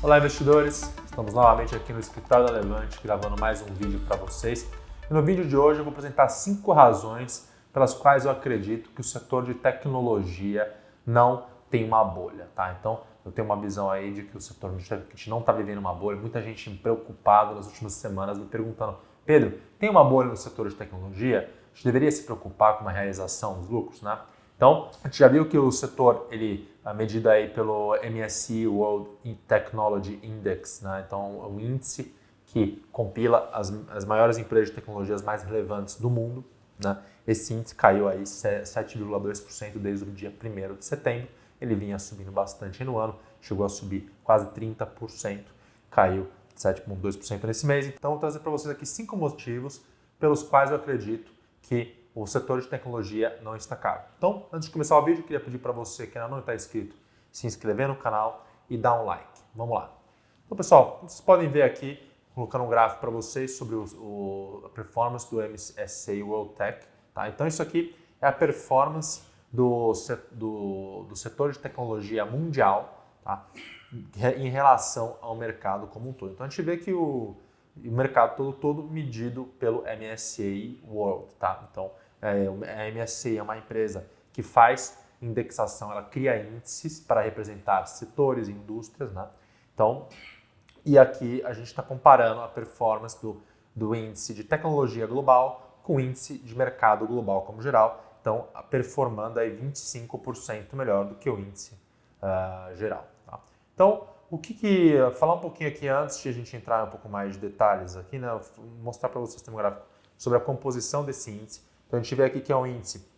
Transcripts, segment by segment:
Olá, investidores! Estamos novamente aqui no Escritório da Levante gravando mais um vídeo para vocês. E no vídeo de hoje eu vou apresentar 5 razões pelas quais eu acredito que o setor de tecnologia não tem uma bolha, tá? Então, eu tenho uma visão aí de que o setor de tecnologia não está vivendo uma bolha. Muita gente preocupada nas últimas semanas me perguntando: Pedro, tem uma bolha no setor de tecnologia? A gente deveria se preocupar com uma realização dos lucros, né? Então, a gente já viu que o setor, medido aí pelo MSCI World Technology Index, né? Então, é um índice que compila as maiores empresas de tecnologias mais relevantes do mundo, né? Esse índice caiu aí 7,2% desde o dia 1º de setembro. Ele vinha subindo bastante no ano, chegou a subir quase 30%, caiu 7,2% nesse mês. Então, vou trazer para vocês aqui 5 motivos pelos quais eu acredito que o setor de tecnologia não está caro. Então, antes de começar o vídeo, eu queria pedir para você que ainda não está inscrito, se inscrever no canal e dar um like. Vamos lá. Então, pessoal, vocês podem ver aqui, colocando um gráfico para vocês sobre a performance do MSCI World Tech. Tá? Então, isso aqui é a performance do setor de tecnologia mundial, tá? Em relação ao mercado como um todo. Então, a gente vê que o mercado todo medido pelo MSCI World. Tá? Então, a MSCI é uma empresa que faz indexação, ela cria índices para representar setores e indústrias, né? Então, e aqui a gente está comparando a performance do índice de tecnologia global com o índice de mercado global como geral. Então, performando aí 25% melhor do que o índice geral. Tá? Então, falar um pouquinho aqui antes de a gente entrar um pouco mais de detalhes aqui, né? Mostrar para vocês um gráfico sobre a composição desse índice. Então, a gente vê aqui que é um índice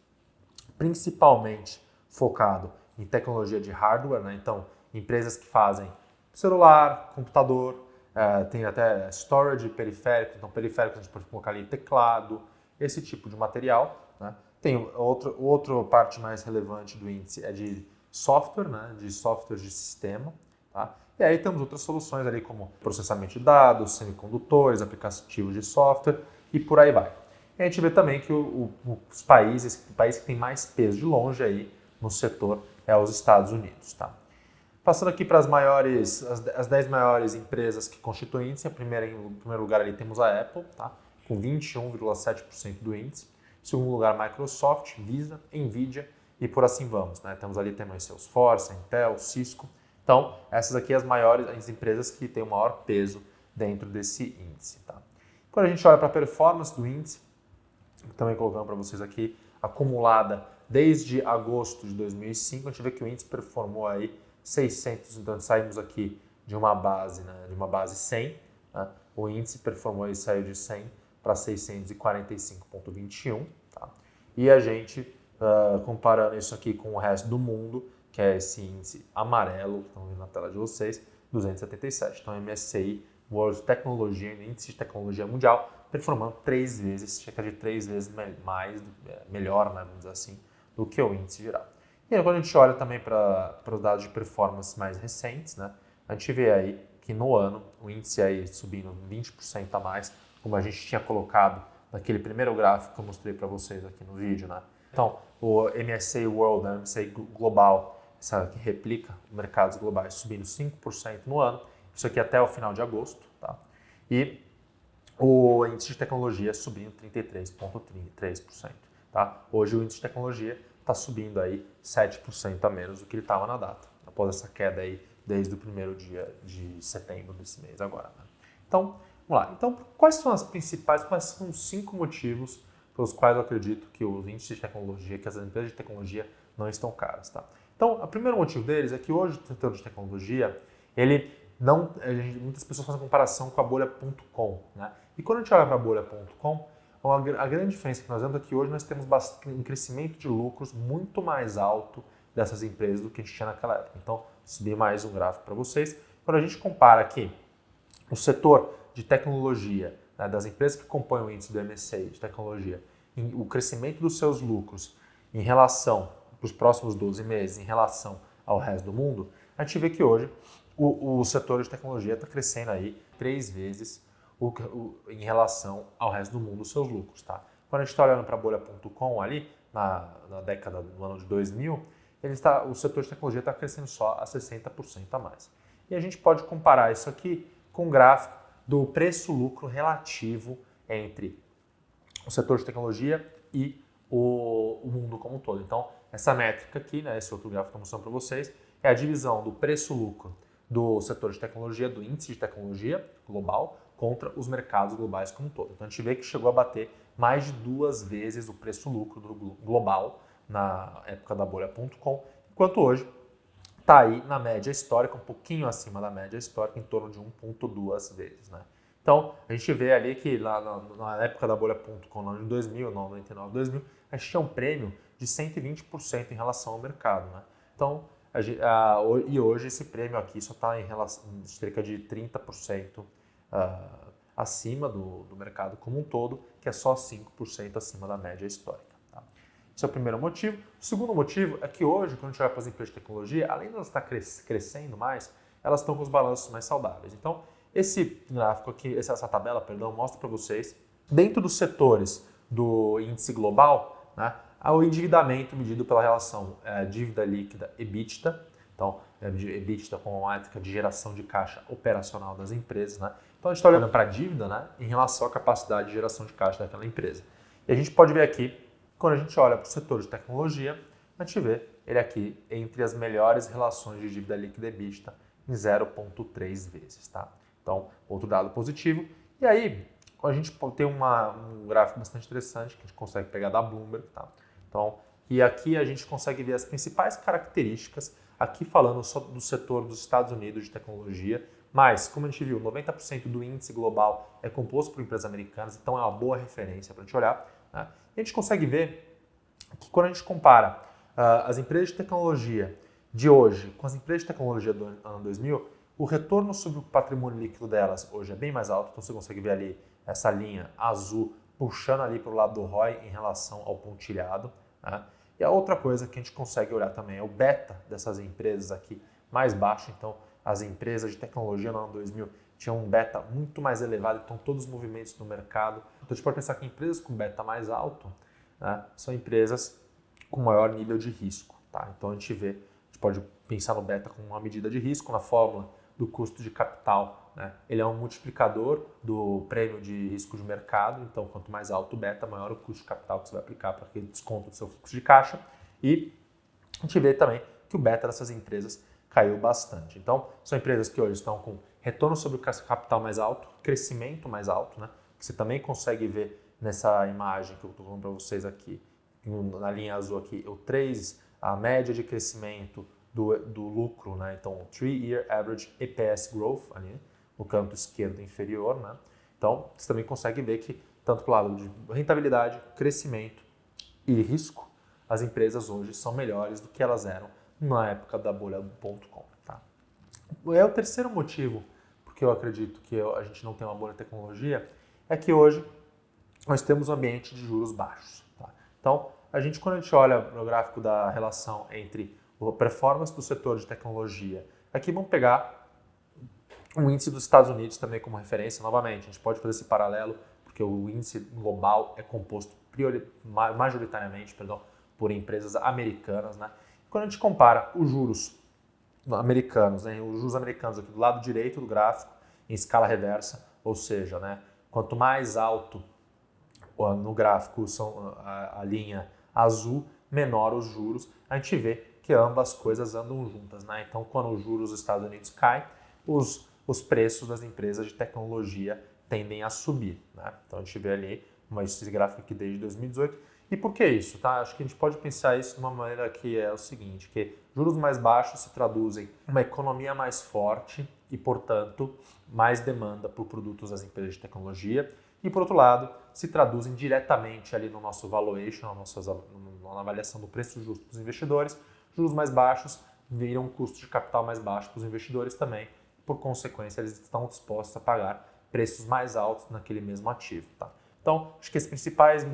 principalmente focado em tecnologia de hardware, né? Então, empresas que fazem celular, computador, tem até storage, periférico. Então, periférico a gente pode colocar ali teclado, esse tipo de material, né? Tem outra parte mais relevante do índice é de software, né? De software de sistema, tá? E aí temos outras soluções ali como processamento de dados, semicondutores, aplicativos de software e por aí vai. E a gente vê também que o país que tem mais peso de longe aí no setor é os Estados Unidos. Tá? Passando aqui para as 10 maiores empresas que constituem o índice, em primeiro lugar ali temos a Apple, tá? Com 21,7% do índice. Em segundo lugar, Microsoft, Visa, Nvidia e por assim vamos. Né? Temos ali também Salesforce, Intel, Cisco. Então, essas aqui são as empresas que têm o maior peso dentro desse índice. Tá? Quando a gente olha para a performance do índice, também colocando para vocês aqui, acumulada desde agosto de 2005, a gente vê que o índice performou aí 600, então saímos aqui de uma base, né, de uma base 100, né, o índice performou aí, saiu de 100 para 645,21, tá? E a gente, comparando isso aqui com o resto do mundo, que é esse índice amarelo, que estão vendo na tela de vocês, 277. Então, MSCI World Technology, índice de tecnologia mundial, performando 3 vezes, cerca de 3 vezes melhor, né, vamos dizer assim, do que o índice geral. E aí, quando a gente olha também para os dados de performance mais recentes, né, a gente vê aí que no ano o índice aí subindo 20% a mais, como a gente tinha colocado naquele primeiro gráfico que eu mostrei para vocês aqui no vídeo. Né? Então, o MSCI World, né, MSCI Global, que replica mercados globais, subindo 5% no ano, isso aqui até o final de agosto. Tá? E o índice de tecnologia subindo 33,3%. Tá? Hoje o índice de tecnologia está subindo aí 7% a menos do que ele estava na data, após essa queda aí desde o primeiro dia de setembro desse mês agora. Né? Então, vamos lá. Então, quais são os 5 motivos pelos quais eu acredito que os índices de tecnologia, que as empresas de tecnologia não estão caras? Tá? Então, o primeiro motivo deles é que hoje o setor de tecnologia, muitas pessoas fazem comparação com a bolha.com, né? E quando a gente olha para a bolha.com, a grande diferença que nós vemos é que hoje nós temos um crescimento de lucros muito mais alto dessas empresas do que a gente tinha naquela época. Então, subi mais um gráfico para vocês. Quando a gente compara aqui o setor de tecnologia, né, das empresas que compõem o índice do MSCI de tecnologia, o crescimento dos seus lucros em relação para os próximos 12 meses, em relação ao resto do mundo, a gente vê que hoje o setor de tecnologia está crescendo aí 3 vezes em relação ao resto do mundo, os seus lucros. Tá? Quando a gente está olhando para a bolha.com ali, na década do ano de 2000, o setor de tecnologia está crescendo só a 60% a mais. E a gente pode comparar isso aqui com o gráfico do preço-lucro relativo entre o setor de tecnologia e o mundo como um todo. Então, essa métrica aqui, né, esse outro gráfico que eu estou mostrando para vocês, é a divisão do preço-lucro do setor de tecnologia, do índice de tecnologia global, contra os mercados globais como um todo. Então, a gente vê que chegou a bater mais de 2 vezes o preço-lucro do global na época da bolha.com, enquanto hoje está aí na média histórica, um pouquinho acima da média histórica, em torno de 1,2 vezes. Né? Então, a gente vê ali que lá na época da bolha.com, no ano de 2000, 99, 2000, a gente tinha um prêmio de 120% em relação ao mercado. Né? Então, e hoje esse prêmio aqui só está em relação, cerca de 30% acima do mercado como um todo, que é só 5% acima da média histórica. Tá? Esse é o primeiro motivo. O segundo motivo é que hoje, quando a gente olha para as empresas de tecnologia, além de elas estar crescendo mais, elas estão com os balanços mais saudáveis. Então, esse gráfico aqui, essa tabela, perdão, mostra para vocês, dentro dos setores do índice global, né, o endividamento medido pela relação dívida líquida EBITDA, então, EBITDA com a ética de geração de caixa operacional das empresas, né? Então, a gente está olhando para a dívida, né, em relação à capacidade de geração de caixa daquela empresa. E a gente pode ver aqui, quando a gente olha para o setor de tecnologia, a gente vê ele aqui entre as melhores relações de dívida líquida EBITDA em 0,3 vezes, tá? Então, outro dado positivo. E aí, a gente tem um gráfico bastante interessante que a gente consegue pegar da Bloomberg, tá? Então, e aqui a gente consegue ver as principais características, aqui falando só do setor dos Estados Unidos de tecnologia, mas, como a gente viu, 90% do índice global é composto por empresas americanas, então é uma boa referência para a gente olhar. Né? E a gente consegue ver que quando a gente compara as empresas de tecnologia de hoje com as empresas de tecnologia do ano 2000, o retorno sobre o patrimônio líquido delas hoje é bem mais alto, então você consegue ver ali essa linha azul puxando ali para o lado do ROI em relação ao pontilhado. Né? E a outra coisa que a gente consegue olhar também é o beta dessas empresas aqui mais baixo. Então, as empresas de tecnologia no ano 2000 tinham um beta muito mais elevado, então todos os movimentos no mercado. Então, a gente pode pensar que empresas com beta mais alto, né, são empresas com maior nível de risco. Tá? Então, a gente pode pensar no beta como uma medida de risco na fórmula do custo de capital. Né? Ele é um multiplicador do prêmio de risco de mercado, então quanto mais alto o beta, maior o custo de capital que você vai aplicar para aquele desconto do seu fluxo de caixa. E a gente vê também que o beta dessas empresas caiu bastante. Então, são empresas que hoje estão com retorno sobre o capital mais alto, crescimento mais alto, né? Que você também consegue ver nessa imagem que eu estou falando para vocês aqui, na linha azul aqui, o 3, a média de crescimento do lucro, né? Então, o 3-year average EPS growth, ali no canto esquerdo inferior, né? Então, você também consegue ver que, tanto para o lado de rentabilidade, crescimento e risco, as empresas hoje são melhores do que elas eram na época da bolha.com. Tá? É o terceiro motivo porque eu acredito que a gente não tem uma boa tecnologia, é que hoje nós temos um ambiente de juros baixos. Tá? Então, quando a gente olha para o gráfico da relação entre a performance do setor de tecnologia, aqui vamos pegar o índice dos Estados Unidos também como referência, novamente, a gente pode fazer esse paralelo, porque o índice global é composto majoritariamente por empresas americanas. Né? Quando a gente compara os juros americanos, né, os juros americanos aqui do lado direito do gráfico, em escala reversa, ou seja, né, quanto mais alto no gráfico são a linha azul, menor os juros, a gente vê que ambas coisas andam juntas. Né? Então, quando os juros dos Estados Unidos caem, os preços das empresas de tecnologia tendem a subir. Né? Então, a gente vê ali esse gráfico aqui desde 2018. E por que isso? Tá? Acho que a gente pode pensar isso de uma maneira que é o seguinte, que juros mais baixos se traduzem em uma economia mais forte e, portanto, mais demanda por produtos das empresas de tecnologia. E, por outro lado, se traduzem diretamente ali no nosso valuation, na avaliação do preço justo dos investidores. Juros mais baixos viram um custo de capital mais baixo para os investidores também. Por consequência, eles estão dispostos a pagar preços mais altos naquele mesmo ativo. Tá? Então, acho que as principais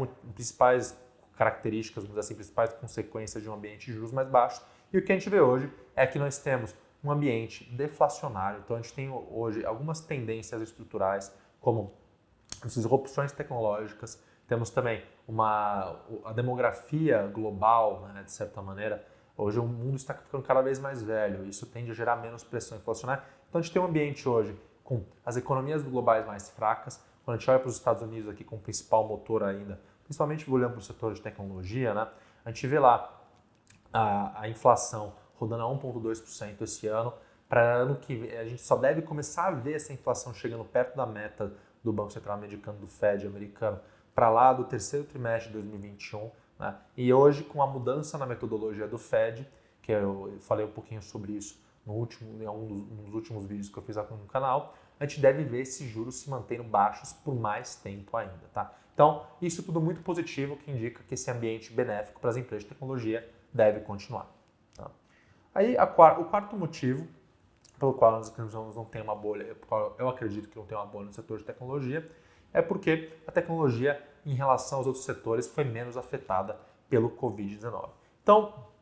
características, vamos dizer assim, principais consequências de um ambiente de juros mais baixos. E o que a gente vê hoje é que nós temos um ambiente deflacionário. Então, a gente tem hoje algumas tendências estruturais, como as disrupções tecnológicas. Temos também a demografia global, né, de certa maneira. Hoje o mundo está ficando cada vez mais velho. Isso tende a gerar menos pressão inflacionária. Então a gente tem um ambiente hoje com as economias globais mais fracas. Quando a gente olha para os Estados Unidos aqui como principal motor ainda, principalmente olhando para o setor de tecnologia, né, a gente vê lá a inflação rodando a 1,2% esse ano. Para ano que vem, a gente só deve começar a ver essa inflação chegando perto da meta do Banco Central americano, do Fed americano, para lá do terceiro trimestre de 2021. Né? E hoje, com a mudança na metodologia do Fed, que eu falei um pouquinho sobre isso em um dos últimos vídeos que eu fiz aqui no canal, a gente deve ver esses juros se mantendo baixos por mais tempo ainda. Tá? Então, isso tudo muito positivo, que indica que esse ambiente benéfico para as empresas de tecnologia deve continuar. Tá? Aí, o quarto motivo pelo qual nós não tem uma bolha, eu acredito que não tem uma bolha no setor de tecnologia, é porque a tecnologia, em relação aos outros setores, foi menos afetada pelo Covid-19. Então,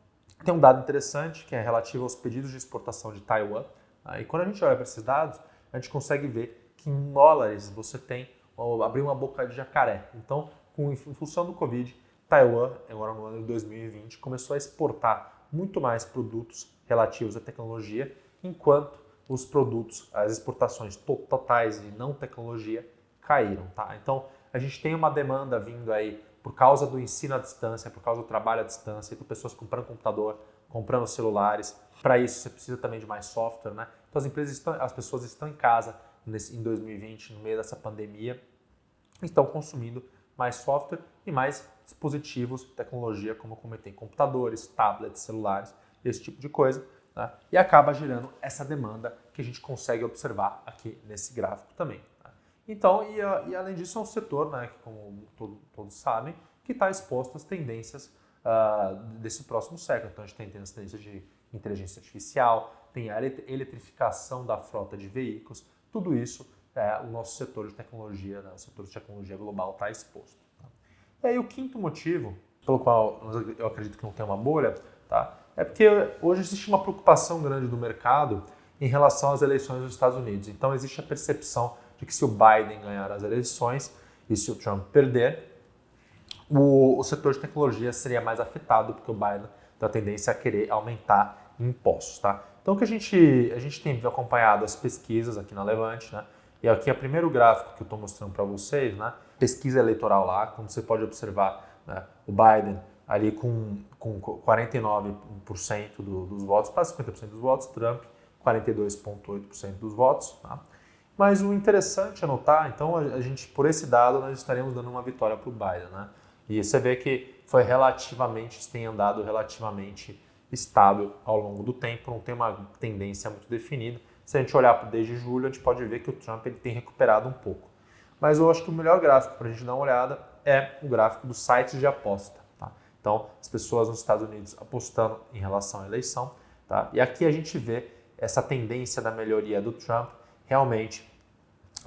tem um dado interessante que é relativo aos pedidos de exportação de Taiwan. E quando a gente olha para esses dados, a gente consegue ver que em dólares você tem abrir uma boca de jacaré. Então, em função do Covid, Taiwan, agora no ano de 2020, começou a exportar muito mais produtos relativos à tecnologia, enquanto os produtos, as exportações totais e não tecnologia caíram. Tá? Então, a gente tem uma demanda vindo aí por causa do ensino à distância, por causa do trabalho à distância, então pessoas comprando computador, comprando celulares. Para isso, você precisa também de mais software. Né? Então, as pessoas estão em casa em 2020, no meio dessa pandemia, estão consumindo mais software e mais dispositivos, tecnologia, como eu comentei, computadores, tablets, celulares, esse tipo de coisa. Né? E acaba gerando essa demanda que a gente consegue observar aqui nesse gráfico também. Tá? Então, e além disso, é um setor, né, que, como todos sabem, que está exposto às tendências desse próximo século. Então, a gente tem tendências de inteligência artificial, tem a eletrificação da frota de veículos, tudo isso o nosso setor de tecnologia, né, o setor de tecnologia global está exposto. Tá? E aí o quinto motivo, pelo qual eu acredito que não tem uma bolha, tá? É porque hoje existe uma preocupação grande do mercado em relação às eleições dos Estados Unidos. Então existe a percepção de que se o Biden ganhar as eleições e se o Trump perder, o setor de tecnologia seria mais afetado, porque o Biden tem a tendência a querer aumentar impostos. Tá? Então o que a gente tem acompanhado as pesquisas aqui na Levante, né? E aqui é o primeiro gráfico que eu estou mostrando para vocês, né? Pesquisa eleitoral lá, como você pode observar, né? O Biden ali com 49% dos votos, quase 50% dos votos, Trump 42,8% dos votos. Tá? Mas o interessante é notar, então a gente, por esse dado, nós estaremos dando uma vitória para o Biden. Né? E você vê que tem andado relativamente estável ao longo do tempo, não tem uma tendência muito definida. Se a gente olhar desde julho, a gente pode ver que o Trump ele tem recuperado um pouco. Mas eu acho que o melhor gráfico para a gente dar uma olhada é o gráfico dos sites de aposta. Tá? Então, as pessoas nos Estados Unidos apostando em relação à eleição. Tá? E aqui a gente vê essa tendência da melhoria do Trump realmente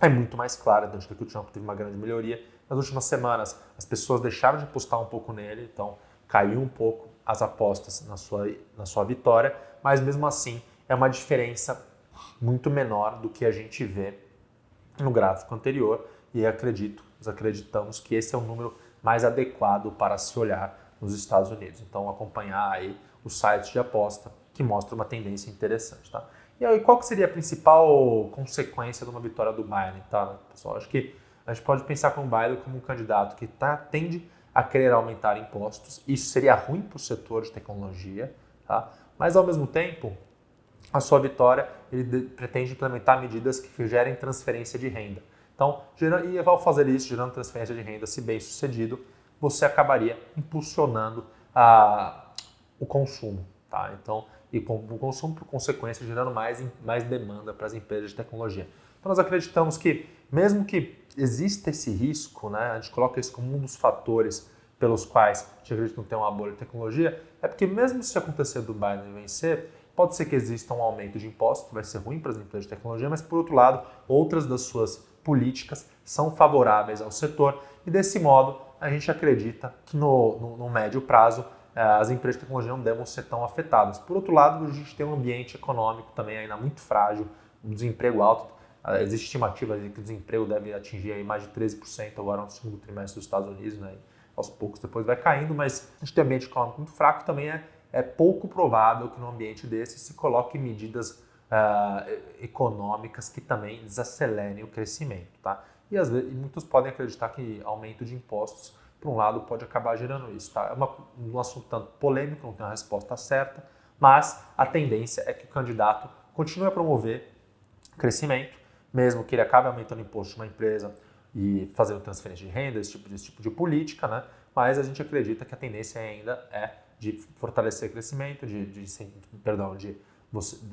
é muito mais clara. Então, a gente vê que o Trump teve uma grande melhoria. Nas últimas semanas, as pessoas deixaram de apostar um pouco nele, então caiu um pouco as apostas na sua vitória, mas mesmo assim é uma diferença muito menor do que a gente vê no gráfico anterior e nós acreditamos que esse é o número mais adequado para se olhar nos Estados Unidos. Então, acompanhar aí os sites de aposta que mostram uma tendência interessante. Tá? E aí, qual que seria a principal consequência de uma vitória do Biden? Tá, pessoal? Acho que a gente pode pensar com o Biden como um candidato que tende a querer aumentar impostos. Isso seria ruim para o setor de tecnologia, tá? Mas, ao mesmo tempo, a sua vitória, ele pretende implementar medidas que gerem transferência de renda. Então, e ao fazer isso, gerando transferência de renda, se bem sucedido, você acabaria impulsionando o consumo. Tá? Então, e com o consumo, por consequência, gerando mais demanda para as empresas de tecnologia. Então, nós acreditamos que, mesmo que exista esse risco, né, a gente coloca isso como um dos fatores pelos quais a gente acredita que não tem uma bolha de tecnologia, é porque mesmo se acontecer do Biden vencer, pode ser que exista um aumento de impostos, que vai ser ruim para as empresas de tecnologia, mas, por outro lado, outras das suas políticas são favoráveis ao setor e, desse modo, a gente acredita que no médio prazo as empresas de tecnologia não devem ser tão afetadas. Por outro lado, a gente tem um ambiente econômico também ainda muito frágil, um desemprego alto. Existe estimativa de que o desemprego deve atingir aí mais de 13% agora no segundo trimestre dos Estados Unidos, né? Aos poucos depois vai caindo, mas a gente tem um ambiente econômico muito fraco, também é pouco provável que num ambiente desse se coloque medidas econômicas que também desacelerem o crescimento, tá? E às vezes, muitos podem acreditar que aumento de impostos, por um lado, pode acabar gerando isso, tá? É um assunto tanto polêmico, não tem uma resposta certa, mas a tendência é que o candidato continue a promover crescimento, mesmo que ele acabe aumentando o imposto de uma empresa e fazendo transferência de renda, esse tipo de política, né? Mas a gente acredita que a tendência ainda é de fortalecer crescimento,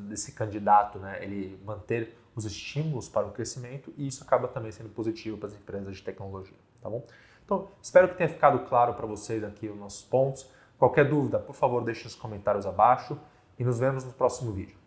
desse candidato, né, ele manter os estímulos para o crescimento, e isso acaba também sendo positivo para as empresas de tecnologia, tá bom? Então, espero que tenha ficado claro para vocês aqui os nossos pontos. Qualquer dúvida, por favor, deixe nos comentários abaixo e nos vemos no próximo vídeo.